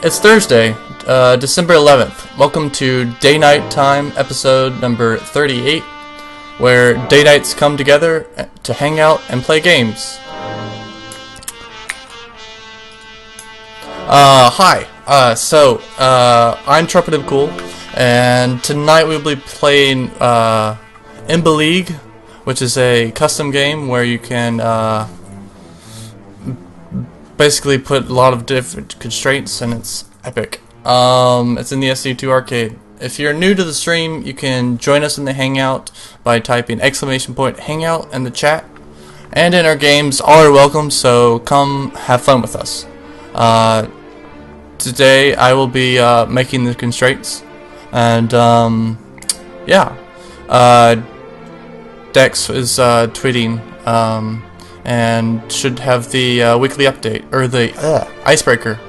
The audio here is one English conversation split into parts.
It's Thursday, December 11th. Welcome to DayKnight Time, episode number 38, where DayKnights come together to hang out and play games. Hi. I'm Trumpetmcool, and tonight we'll be playing Imba League, which is a custom game where you can basically put a lot of different constraints, and it's epic. It's in the SD2 arcade. If you're new to the stream, you can join us in the Hangout by typing !Hangout in the chat. And in our games, all are welcome, so come have fun with us. Today I will be making the constraints, and Dex is tweeting and should have the weekly update, or the icebreaker.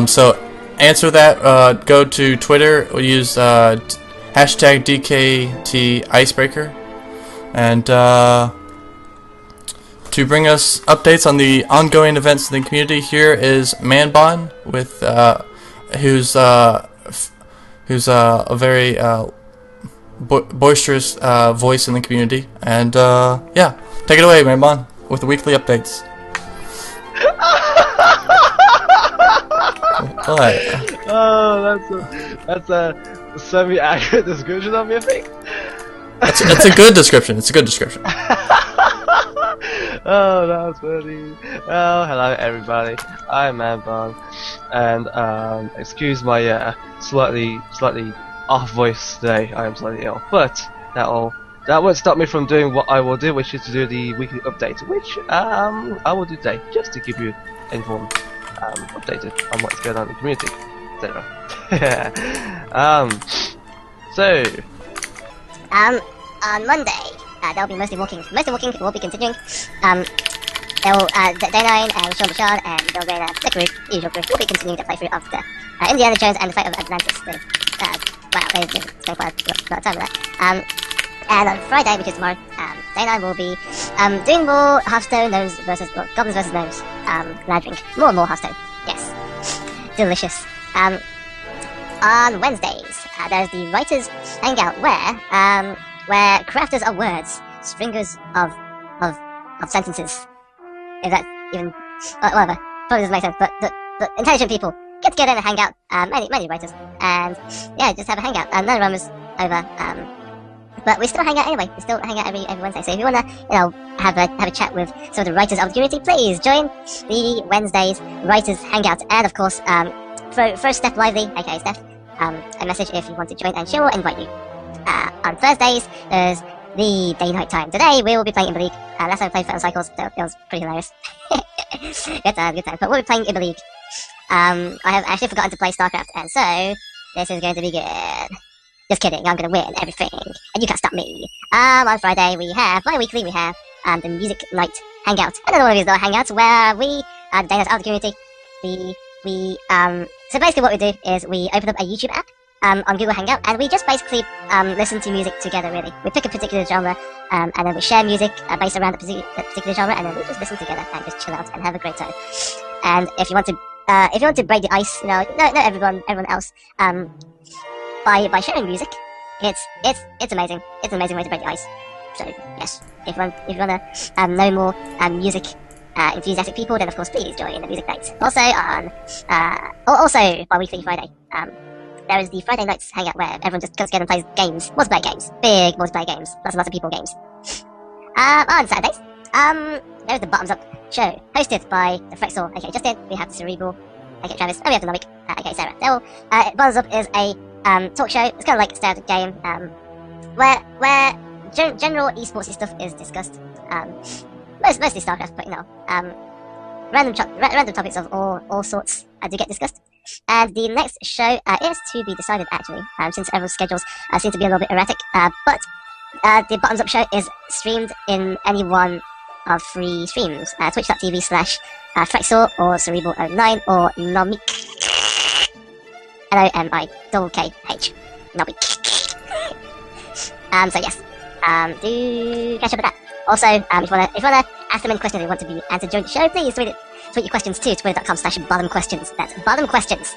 So answer that, go to Twitter, we'll use hashtag DKT icebreaker, and to bring us updates on the ongoing events in the community, here is Manbon, with who's a very boisterous voice in the community, and yeah, take it away, Manbon, with the weekly updates. What? Oh, that's a semi-accurate description of me, I think. It's a good description. It's a good description. Oh, that was funny. Oh, hello everybody. I'm Manbon, and excuse my slightly off voice today. I am slightly ill, but that won't stop me from doing what I will do, which is to do the weekly update, which I will do today, just to keep you informed, updated on what's going on in the community, etc. On Monday, there'll be mostly walking. Will be continuing. DayKnight and Showmatches and the group, the usual group, will be continuing the playthrough of the Indiana Jones and the Fate of Atlantis thing. Wow, they spent quite a lot of time with that. And on Friday, which is tomorrow, DayKnight will be doing more Hearthstone Goblins vs. Gnomes land drink. More and more Hearthstone. Yes. Delicious. On Wednesdays, there's the Writers Hangout where crafters of words, stringers of sentences, if that's even whatever, probably doesn't make sense, but the intelligent people get together and hang out, many writers, and yeah, just have a hangout. None of them is over, but we still hang out anyway. We still hang out every Wednesday. So if you wanna, have a chat with some of the writers of the community, please join the Wednesdays Writers Hangout. And of course, first Steph Lively, aka Steph, a message if you want to join, and she will invite you. On Thursdays, there's the DayKnight Time. Today we will be playing Imba League. Last time I played Fetal Cycles, so it was pretty hilarious. Good time. But we'll be playing Imba League. I have actually forgotten to play StarCraft, and so this is going to be good. Just kidding, I'm gonna win everything, and you can't stop me. On Friday bi-weekly we have the Music Night Hangout. Another one of these little hangouts where we, the DayKnights of the community, so basically what we do is we open up a YouTube app on Google Hangout, and we just basically listen to music together, really. We pick a particular genre, and then we share music based around the particular genre, and then we just listen together and just chill out and have a great time. And if you want to break the ice, not everyone else, by sharing music, it's amazing. It's an amazing way to break the ice. So yes, if you wanna know more music enthusiastic people, then of course please join the music night. Also on bi-weekly Friday, there is the Friday nights hangout where everyone just comes together and plays games, multiplayer games, big multiplayer games, lots of people games. On Saturdays, there's the Bottoms Up show, hosted by the Frexor, aka Justin. We have the Cerebral, aka Travis, and we have the Nomic, aka Sarah. Bottoms Up is a talk show. It's kind of like a standard game, where general esports stuff is discussed. Mostly StarCraft, but random topics of all sorts do get discussed. And the next show is to be decided, actually, since everyone's schedules seem to be a little bit erratic. But the Bottoms Up show is streamed in any one of 3 streams: twitch.tv/Frexor, or Cerebral09, or Nomic. NOMIKKH. Nomic. So yes, do catch up with that. Also, if you wanna ask them any questions you want to be answered during the show, please tweet tweet your questions to twitter.com/bottomquestions. That's bottomquestions.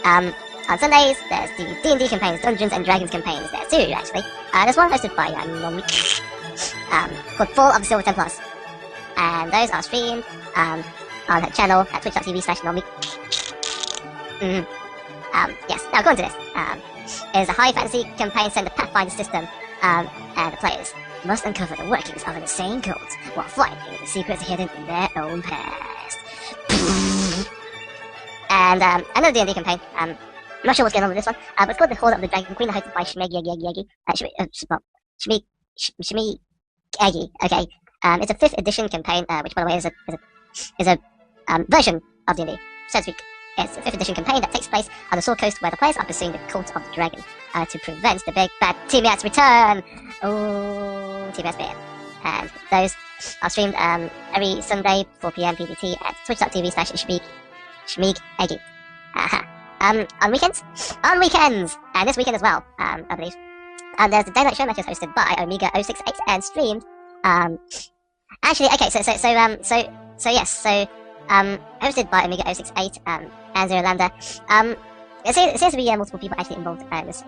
On Sundays, there's the D&D campaigns, Dungeons and Dragons campaigns there too, actually. There's one hosted by called Fall of the Silver Templars. And those are streamed on her channel at twitch.tv/Nomi. Yes, now going to this. It is a high fantasy campaign set in the Pathfinder system, and the players must uncover the workings of an insane cult while finding the secrets hidden in their own past. And another D&D campaign, I'm not sure what's going on with this one, but it's called The Horde of the Dragon Queen, hosted by Shmi Eggy. Okay, it's a 5th edition campaign, which by the way is a version of D&D, so to speak. It's a 5th edition campaign that takes place on the Sword Coast, where the players are pursuing the Cult of the Dragon to prevent the big bad Tiamat's return. Oh, Tiamat's bad. And those are streamed every Sunday 4 PM PDT at twitch.tv/shmeegeggy. On weekends, and this weekend as well, I believe. And there's the DayKnight Showmatches hosted by Omega 068 and streamed. Actually, okay, so hosted by Omega 068 and Zero Lambda. It seems to be multiple people actually involved in this.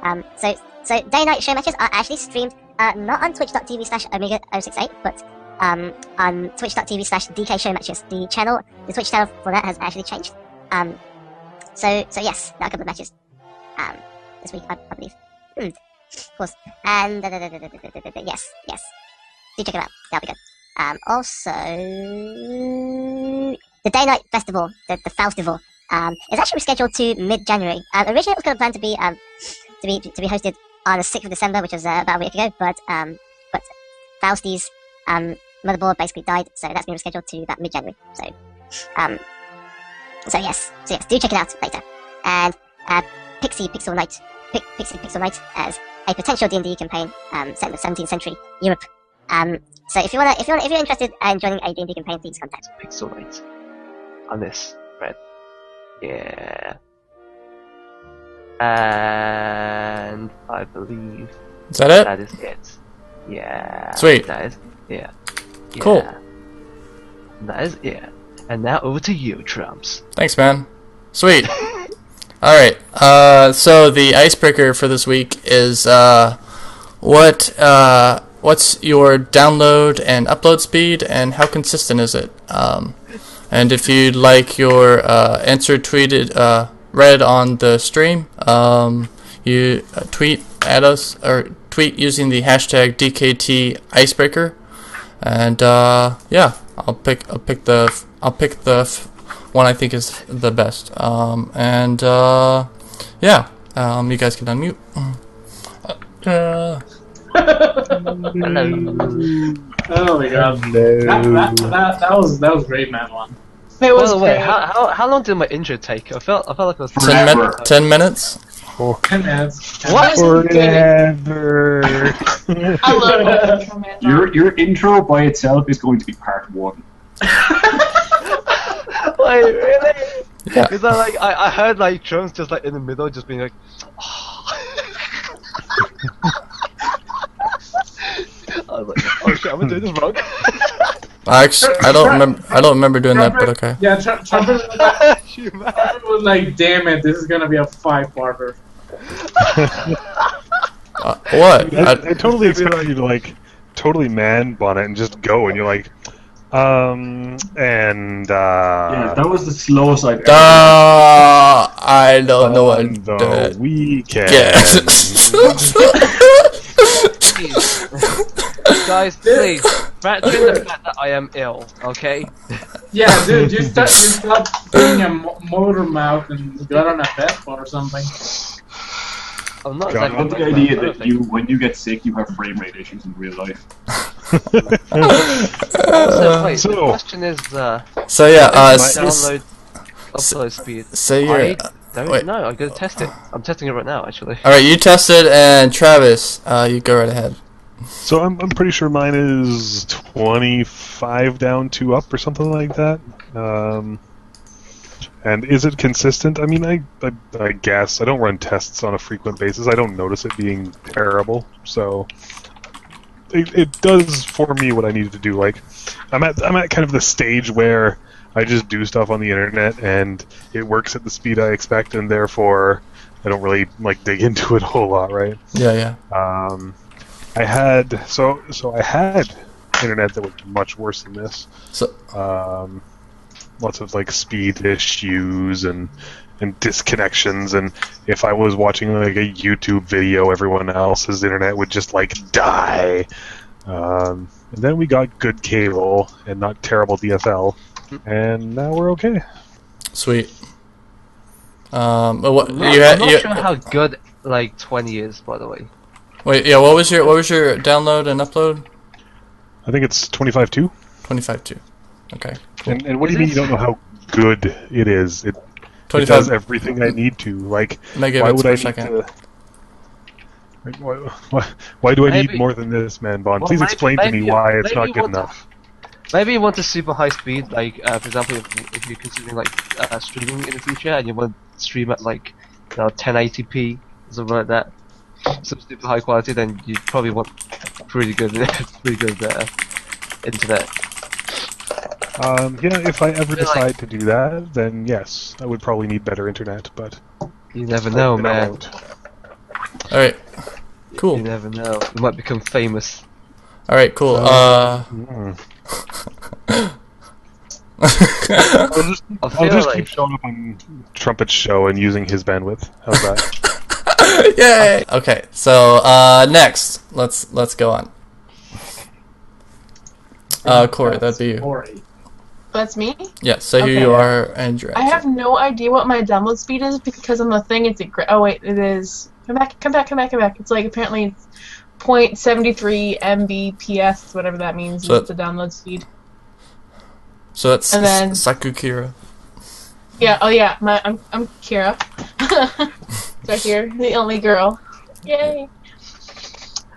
So DayKnight Showmatches are actually streamed not on twitch.tv/Omega 068, but on twitch.tv/DK Showmatches. The Twitch channel for that has actually changed. So yes, there are a couple of matches this week, I believe. Of course. And yes, do check it out. That'll be good. Also, the DayKnight Festival, the Faustival, is actually rescheduled to mid-January. Originally, it was going to plan to be hosted on the 6th of December, which was about a week ago. But Fausti's motherboard basically died, so that's been rescheduled to about mid-January. So yes, do check it out later. And Pixie Pixel Night as a potential D&D campaign set in the 17th century Europe. So if you're interested in joining a D&D campaign, please contact Pixel Night on this thread. Yeah. And I believe Is that it? that is it. Yeah. Sweet. That is yeah. Cool. That is it. And now over to you, Trumps. Thanks, man. Sweet. Alright, so the icebreaker for this week is, what's your download and upload speed, and how consistent is it? And if you'd like your answer read on the stream, you tweet at us, or tweet using the hashtag DKT icebreaker, and yeah, I'll pick the one I think is the best. Yeah, you guys can unmute. Hello. Oh my god. That was great, man. It was great. How long did my intro take? I felt like it was 10 minutes. 10 minutes. What? Forever. I love that. Your intro by itself is going to be part 1. Wait, really? Yeah. Because I heard like Trumps just like in the middle, just being like, oh. I was like, oh shit, am I doing this wrong? Actually, I don't remember doing that, but okay. Yeah, Trumpet was like, damn it, this is gonna be a 5-parter. What? I totally expected you to like totally man-bon it and just go, and you're like, yeah, that was the slowest I've ever. I don't know what the weekend. Guys, please, factor in the fact that I am ill, okay? Yeah, dude, you stop doing a motor mouth and got on a bed or something. I'm not John, I exactly love the idea that when you get sick, you have frame rate issues in real life. Also, wait, the question is, so yeah, download, upload speed. So you're, I don't know, I'm gonna test it. I'm testing it right now, actually. Alright, you test it, and Travis, you go right ahead. So I'm pretty sure mine is 25 down, 2 up, or something like that. And is it consistent? I mean, I guess I don't run tests on a frequent basis. I don't notice it being terrible, so it does for me what I needed to do. Like, I'm at kind of the stage where I just do stuff on the internet, and it works at the speed I expect, and therefore I don't really like dig into it a whole lot, right? Yeah. I had I had internet that was much worse than this. So Lots of like speed issues and disconnections, and if I was watching like a YouTube video, everyone else's internet would just like die. And then we got good cable and not terrible DSL, and now we're okay. sweet. What I'm you had? not You, sure how good like 20 is, by the way. wait, yeah. What was your download and upload? I think it's 25.2. 25.2. Okay. And what do Is you mean it? you don't know how good it is? It 25 does everything I need to. Like, megabits why would per I need second. to? Like, why do I need Maybe- more than this, Manbon? Well, Please explain to me maybe- why it's maybe not you good want to- enough. Maybe you want a super high speed, like for example, if you're considering like streaming in the future and you want to stream at like 1080p or something like that, some super high quality, then you probably want pretty good internet. Yeah, if I ever feel like- decide to do that, then yes, I would probably need better internet, but You never know, I man. won't. All right. You Cool. never know. You might become famous. All right. Cool. I'll just, I I'll feel just like keep showing up on Trumpet's show and using his bandwidth. How's that? Yay! Okay, so next, let's go on. Corey, that'd be you. Corey. That's me? Yeah, say who Okay. you are and your I have no idea what my download speed is because on the thing it's oh wait, it is. Come back. It's like apparently it's 0.73 Mbps, whatever that means, So is the download speed. So that's And then- Sakukira. Yeah, oh yeah, I'm Kira. Right here, the only girl. Yay!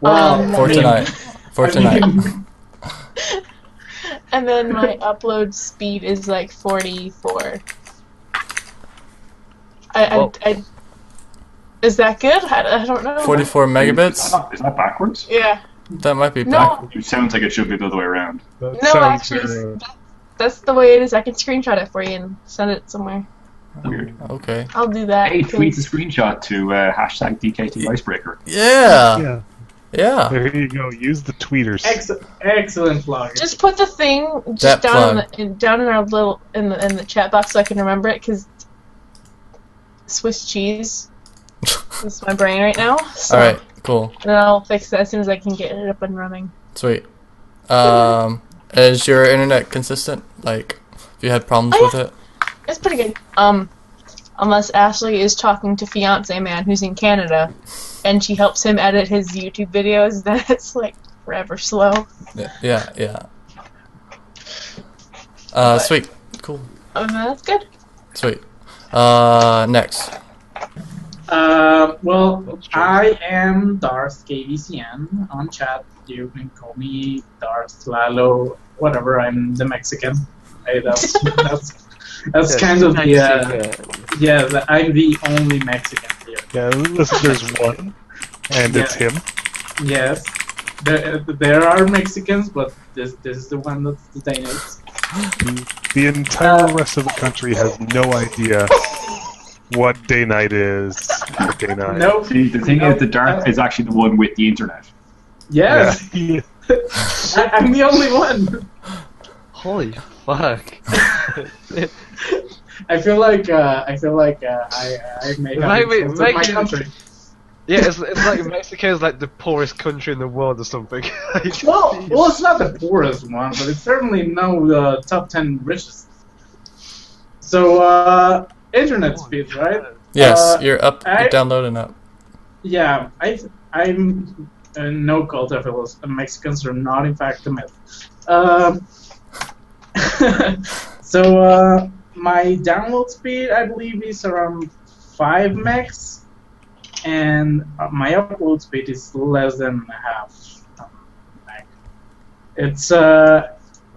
Well, For I mean- tonight. For I tonight. mean, And then my upload speed is like 44. Whoa. Is that good? I don't know. 44 megabits? Is that backwards? Yeah. That might be No. back. It sounds like it should be the other way around. That No, sounds actually, very- that's the way it is. I can screenshot it for you and send it somewhere. Weird. Okay. I'll do that. Hey, tweet the 'cause- screenshot to hashtag DKT Icebreaker. Yeah. yeah. Yeah. There you go. Use the tweeters. excellent vlog. Just put the thing That just down plug. down in our little in the chat box so I can remember it because Swiss cheese is my brain right now. So, All right. Cool. and I'll fix that as soon as I can get it up and running. Sweet. Is your internet consistent? Like, if you had problems Oh, with it? It's pretty good. Unless Ashley is talking to fiance man who's in Canada, and she helps him edit his YouTube videos, then it's like forever slow. Yeah. Sweet. Cool. That's good. Sweet. Next. Well, I am Darthkvzn on chat. You can call me Darth Lalo, whatever. I'm the Mexican. Hey, that's kind of the I'm the only Mexican here. Yeah, listen, there's one, and it's him. Yes, there are Mexicans, but this is the one that's the DayKnights. The entire rest of the country has no idea what DayKnight is. or DayKnight. No, See, the thing is, the Dark is actually the one with the internet. yes, Yeah. I'm the only one. Holy fuck! I feel like I may have Maybe- insulted my maybe- country. Yeah, it's like Mexico is like the poorest country in the world or something. Well, it's not the poorest one, but it's certainly no the top 10 richest. So, internet speed, right? Yes, you're up. I- You're downloading up. Yeah, I'm no cult of it. Mexicans are not, in fact, a myth. So, my download speed, I believe, is around 5 megs. And my upload speed is less than half meg.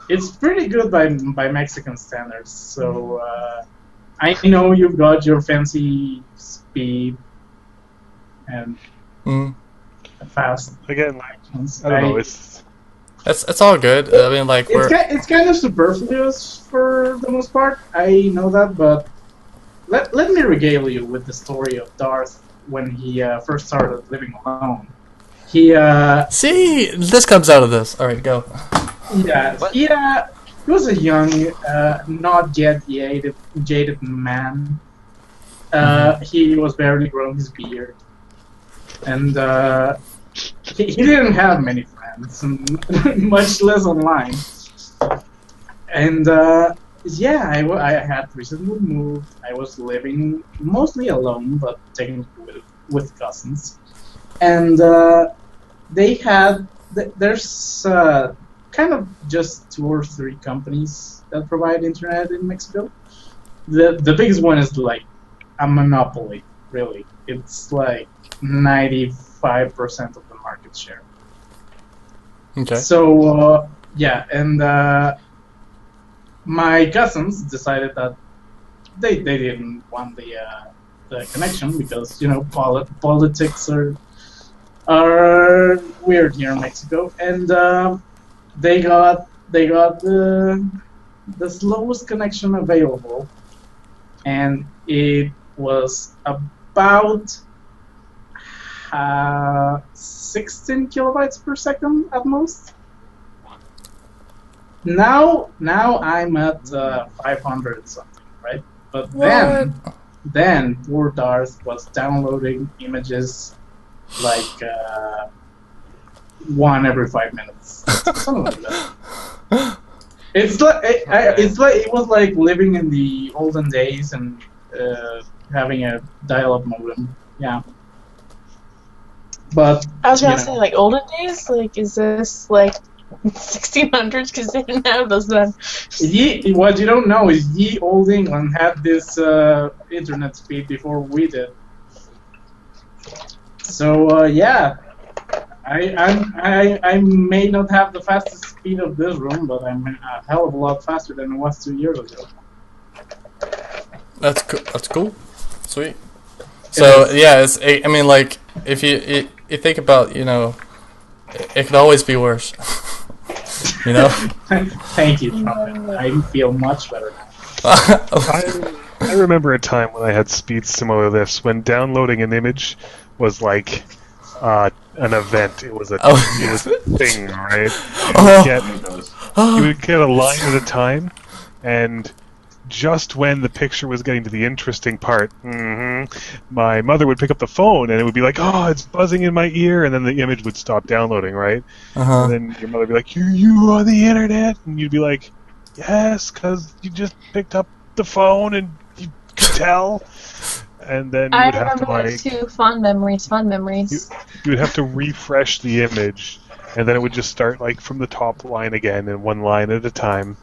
It's pretty good by Mexican standards. So I know you've got your fancy speed and Mm. fast. Again, I don't know. It's It's all good. I mean, like It's kind of superfluous for the most part. I know that, but let me regale you with the story of Darth when he first started living alone. He see, this comes out of this. All right, go. he was a young, not yet jaded man. He was barely growing his beard, and he didn't have many friends, and much less online. And I had recently moved. I was living mostly alone, but technically with cousins. And there's kind of just 2 or 3 companies that provide internet in Mexico. The biggest one is like a monopoly, really. It's like 95% of the market share. Okay. So my cousins decided that they didn't want the connection because politics are weird here in Mexico, and they got the slowest connection available, and it was about 16 kilobytes per second at most. Now I'm at 500 something, right? But then poor Darth was downloading images like 1 every 5 minutes, something like that. It's like it was like living in the olden days and having a dial-up modem. Yeah. But I was gonna say, like, olden days? Like, is this, like, 1600s? Because they didn't have those then. What you don't know is old England had this internet speed before we did. So I may not have the fastest speed of this room, but I'm a hell of a lot faster than it was 2 years ago. That's cool. That's cool. Sweet. So I mean, like, if you think about, it could always be worse. Thank you, Trumpet. I feel much better now. I remember a time when I had speeds similar to this, when downloading an image was like an event. It was a thing, right? You would get a line at a time, and just when the picture was getting to the interesting part, my mother would pick up the phone and it would be like, "Oh, it's buzzing in my ear," and then the image would stop downloading, right? And then your mother would be like, "You on the internet?" And you'd be like, "Yes, because you just picked up the phone and you could tell." And then you would have to those too. Fond memories. You would have to refresh the image, and then it would just start like from the top line again, and 1 line at a time.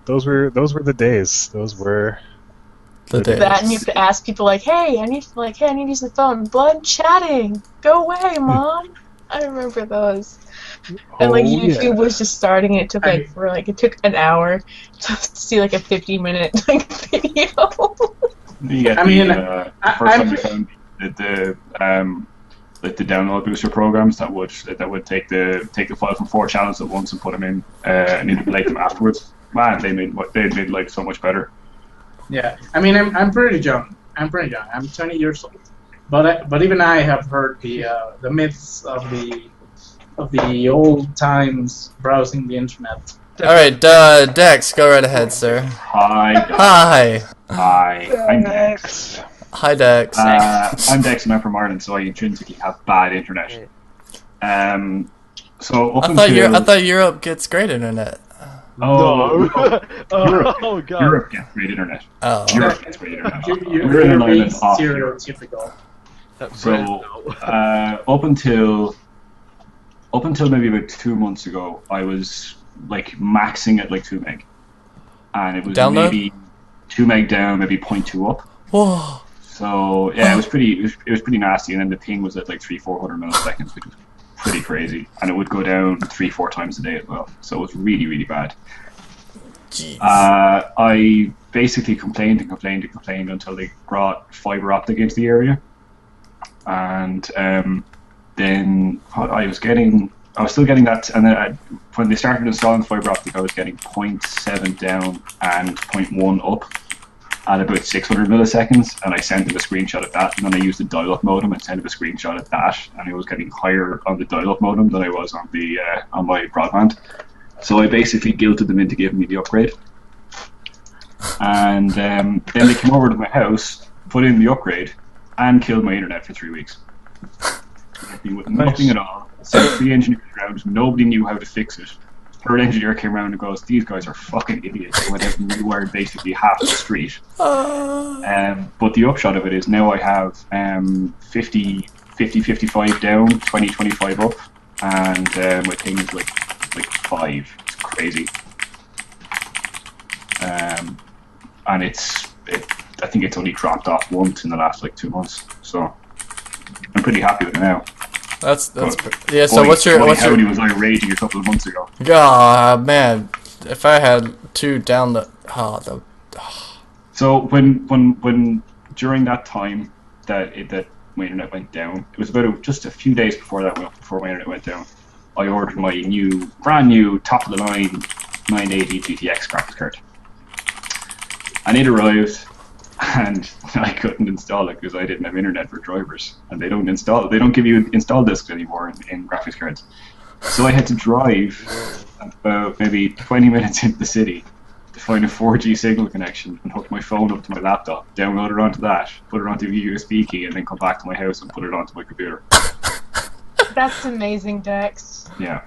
Those were the days. Those were the days. That, and you have to ask people like, "Hey, I need to use the phone." Blood chatting. Go away, Mom. I remember those. And like YouTube was just starting, and it took it took an hour to see like a 50-minute video. The first time I found the download booster programs that would take the file from 4 channels at once and put them in and manipulate them afterwards. Man, they made life so much better. Yeah, I mean, I'm pretty young. I'm 20 years old, but even I have heard the myths of the old times browsing the internet. All right, Dex, go right ahead, sir. Hi. I'm Dex. Hi, Dex. I'm Dex, and I'm from Ireland, so I intrinsically have bad internet. I thought Europe gets great internet. Europe gets great internet. Oh. Europe gets great internet. We're in an island off Europe. Stereotypical. So up until maybe about 2 months ago, I was like maxing at like 2 meg, and it was maybe 2 meg down, maybe 0.2 up. Whoa. So yeah, it was pretty nasty. And then the ping was at like 300-400 milliseconds, which was pretty crazy, and it would go down 3-4 times a day as well. So it was really, really bad. Jeez. I basically complained until they brought fiber optic into the area, and then I I was still getting that, and then when they started installing fiber optic, I was getting 0.7 down and 0.1 up at about 600 milliseconds, and I sent him a screenshot of that, and then I used the dial-up modem and sent him a screenshot of that, and I was getting higher on the dial-up modem than I was on the on my broadband. So I basically guilted them into giving me the upgrade, and then they came over to my house, put in the upgrade, and killed my internet for 3 weeks. Nothing at all. Sent 3 engineers around. Nobody knew how to fix it. Third engineer came around and goes, "These guys are fucking idiots." They went out and rewired basically half the street. But the upshot of it is now I have 50, 55 down, 20, 25 up, and my ping is like 5. It's crazy. And I think it's only dropped off once in the last 2 months. So I'm pretty happy with it now. That's yeah. So what's your Howdy was I raging a couple of months ago? God, man, if I had 2 down the So when during that time that my internet went down, it was about just a few days before my internet went down. I ordered my brand new top of the line 980 GTX graphics card, and it arrived. And I couldn't install it because I didn't have internet for drivers, and they don't give you install discs anymore in graphics cards. So I had to drive about maybe 20 minutes into the city to find a 4G signal connection and hook my phone up to my laptop, download it onto that, put it onto a USB key, and then come back to my house and put it onto my computer. That's amazing, Dex. Yeah.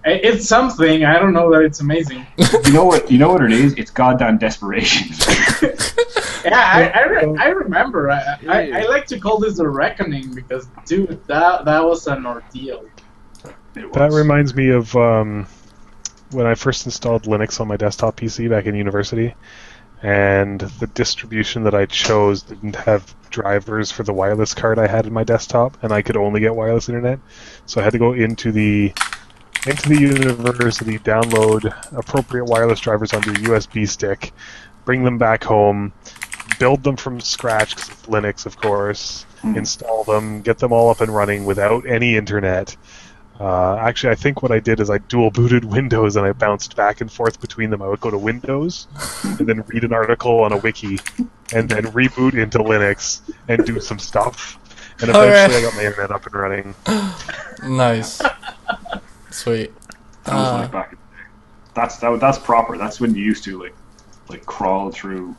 It's something. I don't know that it's amazing. You know what it is? It's goddamn desperation. Yeah, I remember. I like to call this a reckoning because, dude, that was an ordeal. That reminds me of when I first installed Linux on my desktop PC back in university, and the distribution that I chose didn't have drivers for the wireless card I had in my desktop, and I could only get wireless internet, so I had to go into the university, download appropriate wireless drivers onto a USB stick, bring them back home, build them from scratch, because it's Linux, of course, install them, get them all up and running without any internet. Actually, I think what I did is I dual booted Windows and I bounced back and forth between them. I would go to Windows and then read an article on a wiki and then reboot into Linux and do some stuff. And eventually I got my internet up and running. Nice. Sweet. That was like back in the day. That's proper. That's when you used to like crawl through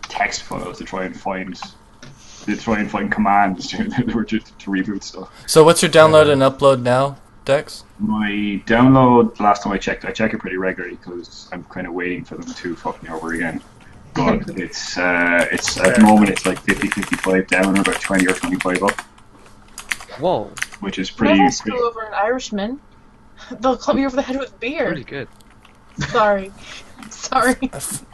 text files to try and find commands to reboot stuff. So what's your download and upload now, Dex? My download, last time I checked it pretty regularly because I'm kind of waiting for them to fuck me over again. But it's at the moment it's like 50, 55 down or about 20 or 25 up. Whoa. Which is pretty. Never screw over an Irishman. They'll club you over the head with beer. Pretty good. Sorry.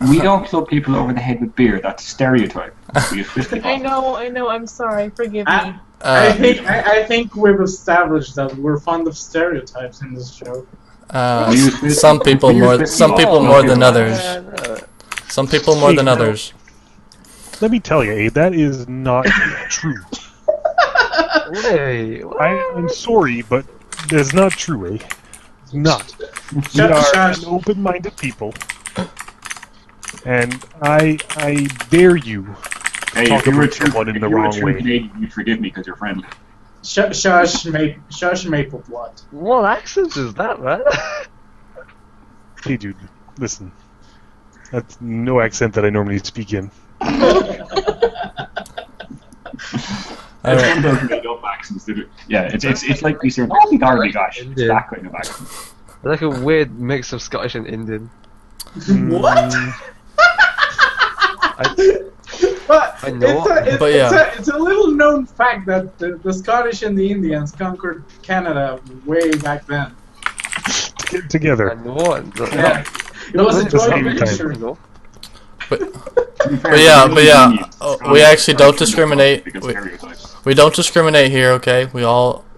We don't club people over the head with beer. That's a stereotype. I know. I'm sorry. Forgive me. I think we've established that we're fond of stereotypes in this show. Some people more than others. Some people more than others. Let me tell you, Abe, that is not true. Wait, I'm sorry, but that's not true, eh? It's not. We are an open-minded people, and I dare you talk about someone in the wrong way. You'd forgive me because you're friendly. Shush, Maple Blood. What accent is that, man? Hey, dude, listen. That's no accent that I normally speak in. Everyone does made up accents, do it? Yeah, it's like we say, oh my gosh, it's that kind of accent. It's like a weird mix of Scottish and Indian. What? I know. It's a little known fact that the Scottish and the Indians conquered Canada way back then. Get together. I know. Yeah. It was a joint venture. But yeah, we actually don't discriminate. We don't discriminate here, okay?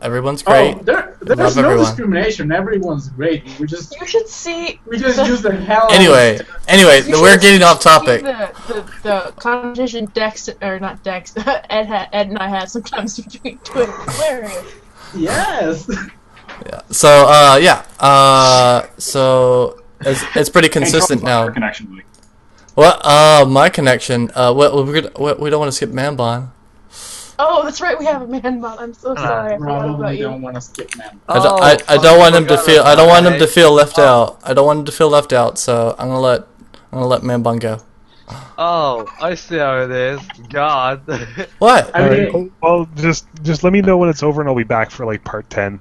Everyone's great. Oh, there's no discrimination. Everyone's great. You should see. We just use the hell. Anyway, we're getting off topic. The conversation Dex or not Dex, Ed and I had sometimes between Twitter. Hilarious. Yes. Yeah. So so it's pretty consistent now. Your connection, like. Well, my connection. We don't want to skip Manbon. Oh, that's right. We have a Manbon. I'm so sorry. I forgot about Probably you. don't want to skip man. I don't want him to feel. I don't want him to feel left out. I don't want him to feel left out. So I'm gonna let Manbon go. Oh, I see how it is. God. What? I mean, Well, just let me know when it's over, and I'll be back for like part 10.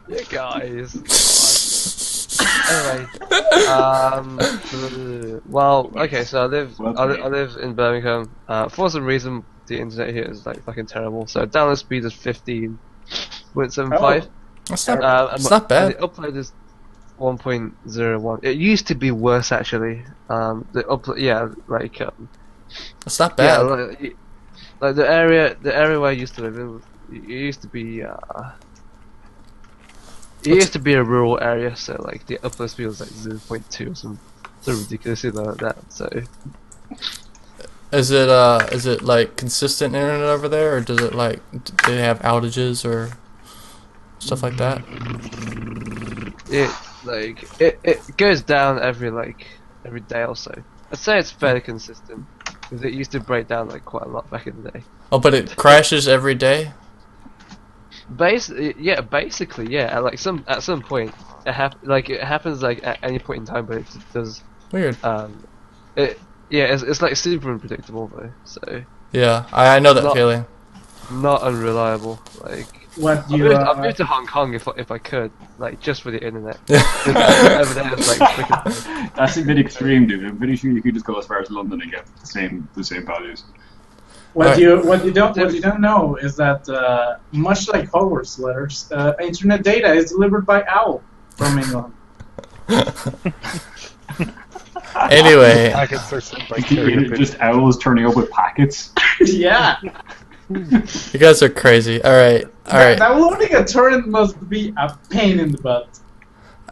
You guys. Anyway, well, okay. So I live in Birmingham. For some reason, the internet here is like fucking terrible. So download speed is 15.75. That's not. It's not bad. And the upload is 1.01. It used to be worse actually. The upload, yeah, like It's not bad. yeah, like the area where I used to live in, it used to be it used to be a rural area, so like the upload speed was like 0.2 or something so ridiculously low like that. So is it like consistent internet over there, or does it like do they have outages or stuff like that? It goes down every day or so. I'd say it's fairly consistent because it used to break down like quite a lot back in the day. Oh, but it crashes every day. Basically, yeah. At some point, it happens like at any point in time, but it does. Weird. It's like super unpredictable though. So Yeah, I know that feeling. not unreliable. Like what I'd move to Hong Kong if I could, like just for the internet. Over there, it's like freaking. That's a bit extreme, dude. I'm pretty sure you could just go as far as London and get the same values. What you don't know is that much like Hogwarts letters, internet data is delivered by OWL from England. Anyway, Packets are sent by carrier Just owls turning up with packets. Yeah. you guys are crazy. All right. Downloading a torrent must be a pain in the butt.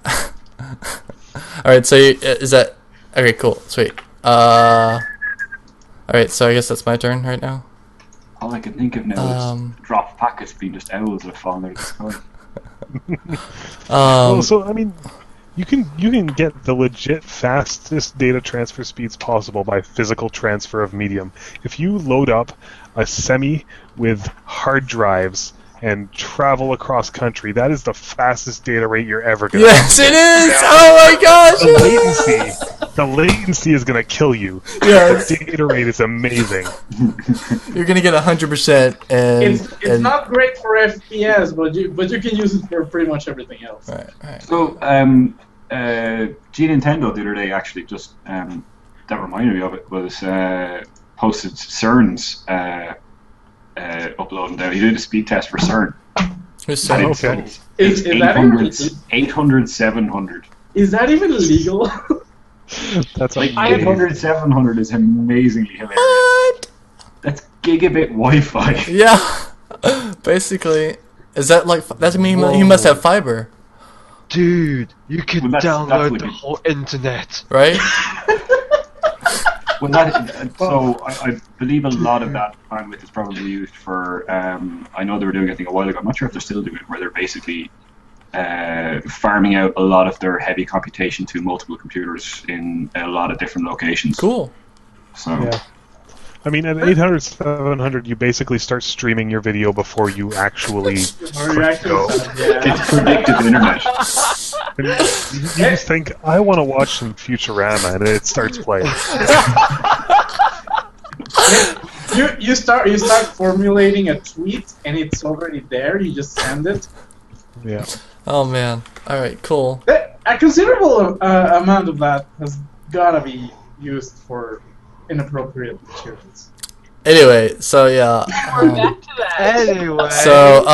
All right. So is that okay? Cool. Sweet. All right. So I guess that's my turn right now. All I can think of now is drop packets being just owls that have fallen out of the sky. Well, so I mean, you can get the legit fastest data transfer speeds possible by physical transfer of medium. If you load up a semi with hard drives and travel across country, that is the fastest data rate you're ever gonna. Yes, it is. Oh my gosh. The latency is gonna kill you. Yes. The data rate is amazing. You're gonna get 100%, and It's not great for FPS, but you can use it for pretty much everything else. Right. So, G Nintendo the other day actually just that reminded me of it was posted CERN's uploading down. He did a speed test for CERN. Who's saying? Okay. Is that 800, 700. Is that even legal? That's Like amazing. 800, 700 is amazingly hilarious. What? That's gigabit Wi-Fi. Yeah. Basically, is that like that mean he must have fiber, Dude, you can Well, that's download like the it. whole internet. right? Well, I believe a lot of that bandwidth is probably used for. I know they were doing a thing a while ago. I'm not sure if they're still doing it, where they're basically farming out a lot of their heavy computation to multiple computers in a lot of different locations. Cool. So Yeah. I mean, at 800, 700, you basically start streaming your video before you actually go. it's predictive internet. And you just think, I want to watch some Futurama, and it starts playing. You start formulating a tweet and it's already there. You just send it. Yeah. Oh man. All right. Cool. A considerable amount of that has gotta be used for inappropriate materials. Anyway, so yeah. We're back to that. Anyway. So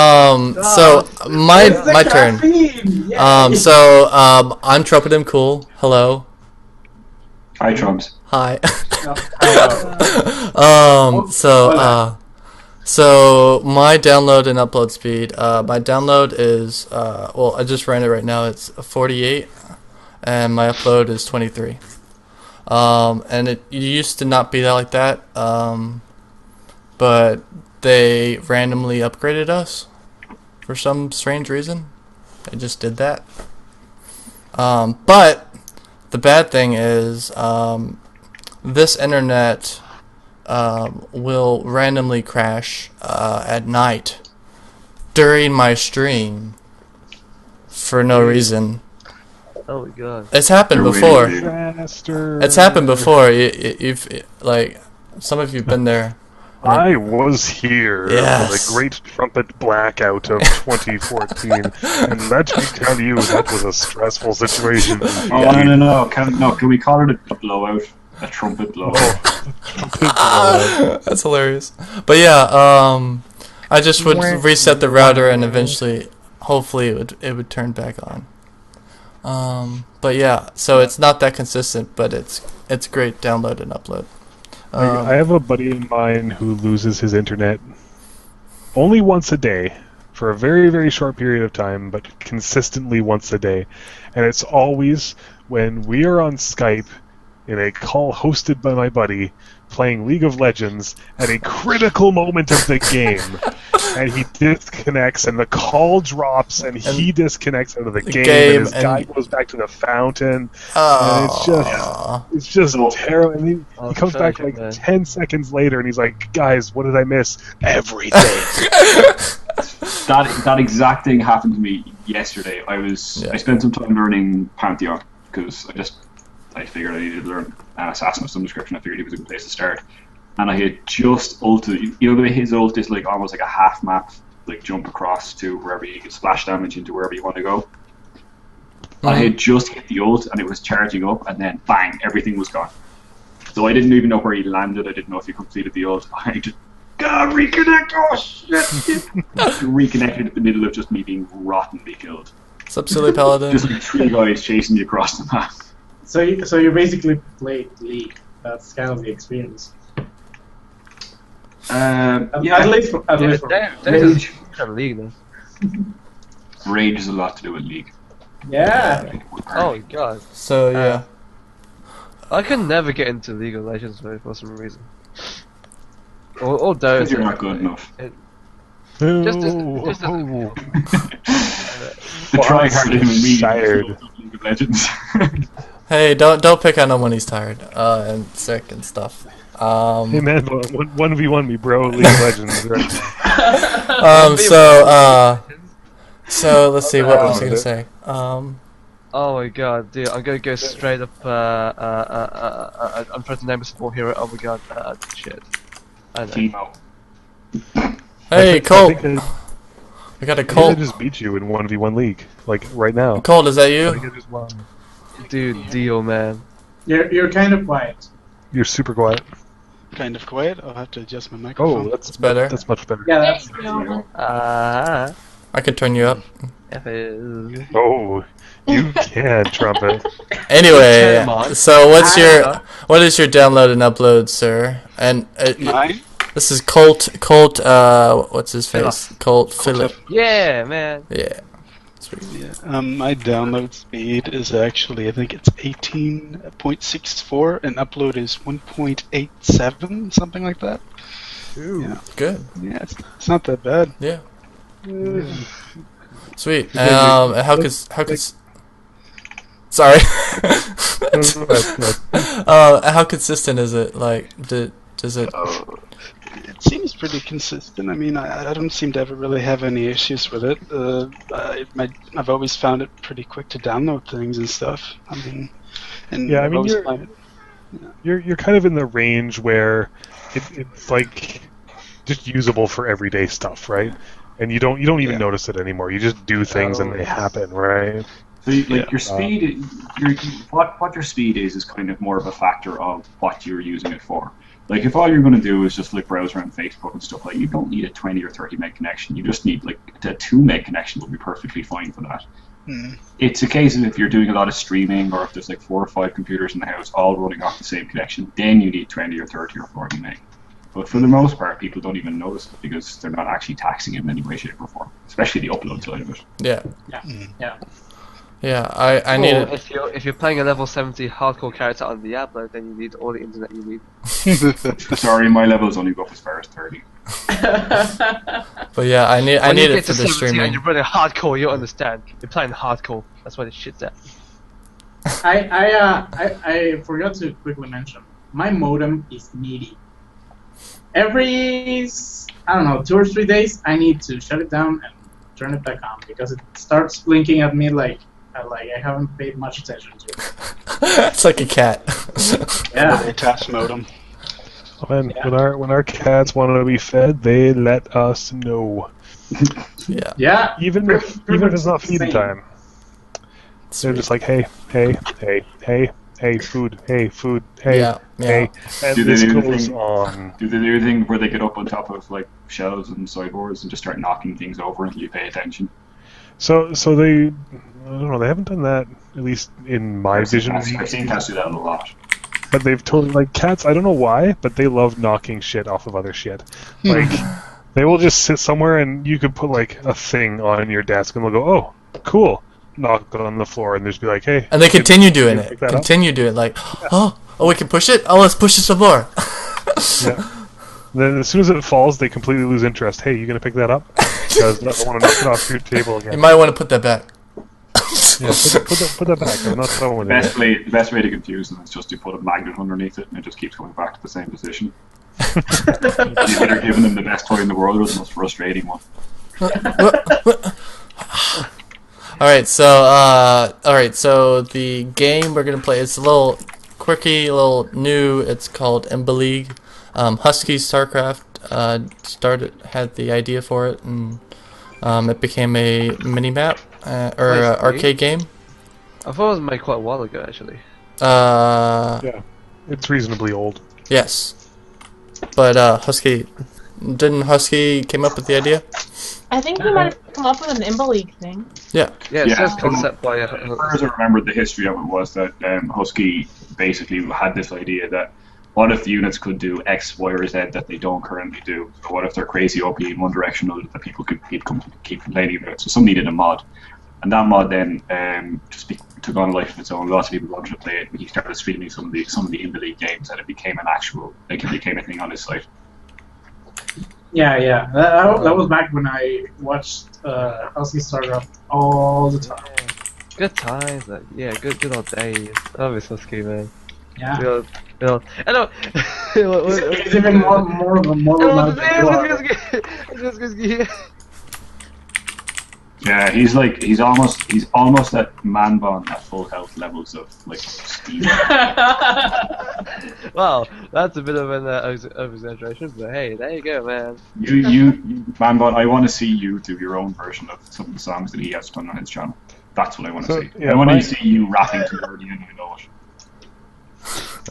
my It's the turn. caffeine! Yay! I'm Trumpetmcool. Hello. Hi, Trumps. Hi. No, So my download and upload speed. My download is well, I just ran it right now. It's 48, and my upload is 23. And it used to not be that like that. But they randomly upgraded us for some strange reason. They just did that. But the bad thing is this internet will randomly crash at night during my stream for no reason. Oh my god. It's happened before. Disaster. It's happened before. You've like some of you've been there. I was here Yes. for the great trumpet blackout of 2014, and let me tell you, that was a stressful situation. Oh, no. Can we call it a blowout? A trumpet blowout. That's hilarious. But yeah, I just would reset the router and eventually, hopefully, it would turn back on. But yeah, so it's not that consistent, but it's great download and upload. I have a buddy of mine who loses his internet only once a day for a very, very short period of time, but consistently once a day. And it's always when we are on Skype in a call hosted by my buddy playing League of Legends at a critical moment of the game. And he disconnects, and the call drops, and he disconnects out of the game, and his guy goes back to the fountain. And it's just terrible. And he comes back like 10 seconds later, and he's like, "Guys, what did I miss? Everything." That exact thing happened to me yesterday. I spent some time learning Pantheon because I figured I needed to learn an assassin of some description. I figured he was a good place to start. And I had just ulted. You know the way his ult is like almost like a half map, like jump across to wherever you can splash damage into wherever you want to go. I had just hit the ult and it was charging up, and then bang, everything was gone. So I didn't even know where he landed. I didn't know if he completed the ult. I just reconnect. Oh shit! Reconnected in the middle of just me being rottenly killed. What's up, silly paladin? Just like 3 guys chasing you across the map. So you basically played League. That's kind of the experience. At least for Rage. League then. Rage has a lot to do with League. Yeah. Oh god. So yeah. I can never get into League of Legends for some reason. Or Because you're not good enough. Try harder than me. Tired. League of Legends. Hey, don't pick on him when he's tired and sick and stuff. Hey man, 1v1 me, bro. League of Legends. Right? So let's see, what was I gonna say? Oh my god, dude, I'm gonna go straight up. I'm trying to name a support hero. Oh my god, shit. I know. Teemo. Hey, Colt. I got a I Colt. just beat you in 1v1 League, like right now. Colt, is that I you? think I just won. Dude, Dio, man. You're kind of quiet. You're super quiet. Kind of quiet. I'll have to adjust my microphone. Oh, that's better. That's much better. Yeah, that's I could turn you up. Oh, you can, Trumpet. Anyway, so what is your download and upload, sir? And Mine? this is Colt. What's his face? Colt Phillip. Yeah, man. Yeah. Yeah. My download speed is actually, I think it's 18.64, and upload is 1.87, something like that. Ooh, yeah. Good. Yeah, it's not that bad. Yeah. Sweet. How could sorry. How consistent is it? Like, does it? It seems pretty consistent. I mean, I don't seem to ever really have any issues with it. I've always found it pretty quick to download things and stuff. I mean, and yeah, I mean, you're kind of in the range where it's like just usable for everyday stuff, right? And you don't even notice it anymore. You just do things and they happen, right? So, your speed, what your speed is kind of more of a factor of what you're using it for. Like, if all you're going to do is just flick browser and Facebook and stuff, like, you don't need a 20 or 30 meg connection. You just need, like, a 2 meg connection will be perfectly fine for that. It's a case of if you're doing a lot of streaming, or if there's, like, 4 or 5 computers in the house all running off the same connection, then you need 20 or 30 or 40 meg. But for the most part, people don't even notice it because they're not actually taxing it in any way, shape, or form. Especially the upload side of it. Yeah. Yeah. Yeah, I need it. If you're playing a level 70 hardcore character on Diablo, then you need all the internet you need. Sorry, my levels only go up as far as 30. But yeah, I need When you it get for to the 17 streaming. and you're running hardcore, you understand. You're playing hardcore. That's why the shit's at. I forgot to quickly mention, my modem is needy. Every, I don't know, 2 or 3 days, I need to shut it down and turn it back on because it starts blinking at me like I haven't paid much attention to it. It's like a cat. Yeah. Attached modem. When our cats want to be fed, they let us know. Yeah. Yeah. Even if it's not feeding time, they're just like, hey, food, hey, Yeah. hey, and Do they this do goes anything- on. Do they do anything where they get up on top of like shelves and sideboards and just start knocking things over until you pay attention? So they, I don't know, they haven't done that, at least in my vision. I've seen cats do that a lot. But they've totally, like, cats, I don't know why, but they love knocking shit off of other shit. Like, they will just sit somewhere and you could put, like, a thing on your desk and they'll go, oh, cool. Knock it on the floor and just be like, hey. And they continue doing pick it. that up? Continue doing it. Like, oh, we can push it? Oh, let's push it some more. Yeah. Then as soon as it falls, they completely lose interest. Hey, you gonna pick that up? Because I want to knock it off your table again. You might want to put that back. Yeah, put that back. I'm not throwing it. The best way to confuse them is just to put a magnet underneath it and it just keeps coming back to the same position. You're either giving them the best toy in the world or the most frustrating one. Alright, so the game we're gonna play is a little quirky, a little new. It's called Imba League. Husky StarCraft had the idea for it, and it became a mini map arcade game. I thought it was made quite a while ago, actually. Yeah, it's reasonably old. Yes, but Husky came up with the idea? I think he might have come up with an Imba League thing. Yeah. Yeah, it Yeah, says concept by... As far as I remember, the history of it was that Husky basically had this idea that what if the units could do X, Y, or Z that they don't currently do? So what if they're crazy OP in one direction or that people could keep complaining about? So somebody did a mod. And that mod then took on a life of its own. Lots of people wanted to play it. And he started streaming some of the Imba League games, and it became it became a thing on his site. Yeah. That was back when I watched Husky StarCraft all the time. Good times, good old days. I miss Husky, man. Yeah. I know. It's even more of a model than Yeah, he's almost at Manbon at full health levels of like speed. Well, that's a bit of an over-exaggeration, but hey, there you go, man. You Manbon, I want to see you do your own version of some of the songs that he has done on his channel. That's what I want to see. Yeah, I want to see you rapping to Birdie and I know it.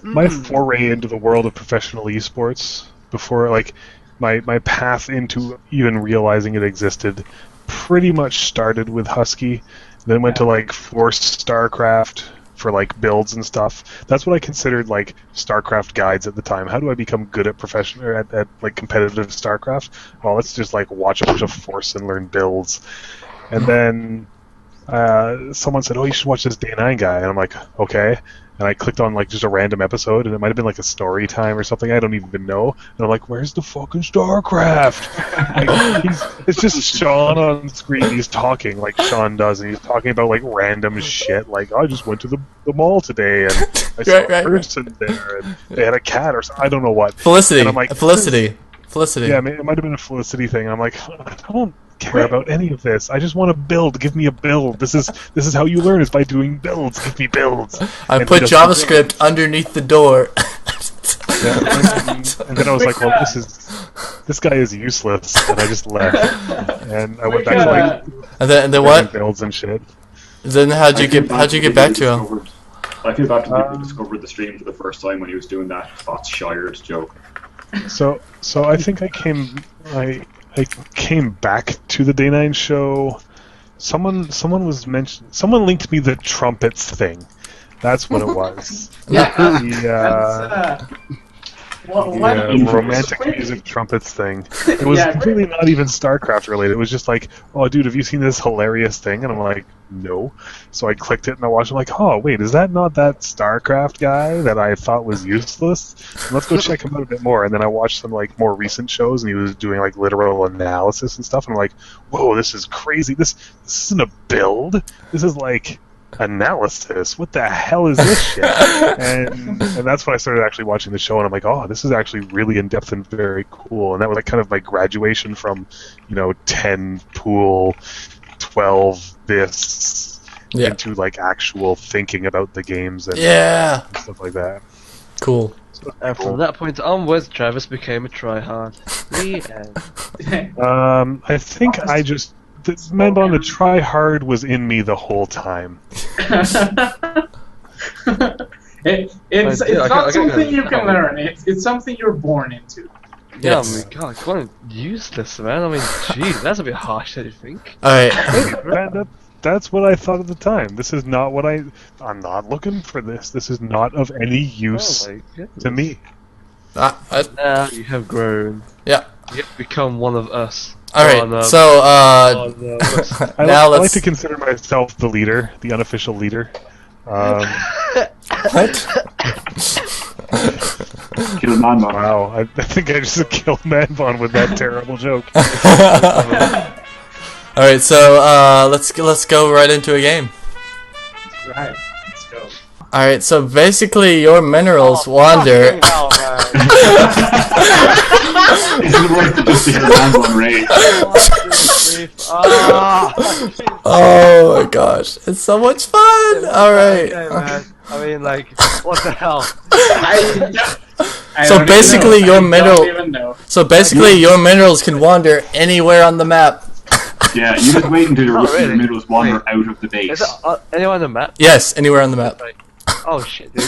My foray into the world of professional esports, before, like, my path into even realizing it existed, pretty much started with Husky, then went to, like, Forced StarCraft for, like, builds and stuff. That's what I considered, like, StarCraft guides at the time. How do I become good at professional, or at like, competitive StarCraft? Well, let's just, like, watch a bunch of Force and learn builds. And then someone said, oh, you should watch this DayKnight guy. And I'm like, okay. And I clicked on, like, just a random episode, and it might have been, like, a story time or something. I don't even know. And I'm like, where's the fucking StarCraft? Like, it's just Sean on screen. He's talking like Sean does, and he's talking about, like, random shit. Like, I just went to the mall today, and I saw a person there, and they had a cat or something. I don't know what. Felicity. And I'm like, Felicity. Yeah, I mean, it might have been a Felicity thing. I'm like, I don't care about any of this. I just want to build. Give me a build. This is how you learn, is by doing builds. Give me builds. I put JavaScript underneath the door. And then I was like, well, this guy is useless, and I just left. And I went back to, like, and then what? Builds and shit. Then how'd you get back to him? I feel bad to people who discovered the stream for the first time when he was doing that Bots Shired joke. So I think I came back to the DayKnight show. Someone linked me the trumpets thing. That's what it was. Yeah. romantic music trumpets thing. It was really not even StarCraft related. It was just like, oh, dude, have you seen this hilarious thing? And I'm like, no. So I clicked it and I watched. I'm like, oh, wait, is that not that StarCraft guy that I thought was useless? Let's go check him out a bit more. And then I watched some like more recent shows, and he was doing like literal analysis and stuff. And I'm like, whoa, this is crazy. This isn't a build. This is like analysis. What the hell is this shit? and that's when I started actually watching the show, and I'm like, oh, this is actually really in depth and very cool. And that was like kind of my graduation from 10 pool, 12 this into like actual thinking about the games and stuff like that. Cool. And from that point onwards, Travis became a tryhard. The end. I think Manbon, the try hard was in me the whole time. It's not something you can learn. It's something you're born into. Yeah, I mean, God, quite useless, man. I mean, geez, that's a bit harsh, don't you think? Alright. That's what I thought at the time. This is not what I'm not looking for this. This is not of any use to me. Now you have grown. Yeah. You have become one of us. Alright, I like to consider myself the leader, the unofficial leader. What? Kill Manbon. Wow, I think I just killed Manbon with that terrible joke. Alright, so let's go right into a game. Right, let's go. Alright, so basically your minerals wander. It's worth it just to hear Manbon rage. Oh my gosh, it's so much fun! Alright. Okay, man. I mean, like, what the hell? So basically your minerals can wander anywhere on the map. Yeah, you just wait until your minerals wander out of the base. Is it anywhere on the map? Yes, anywhere on the map. Oh shit, dude.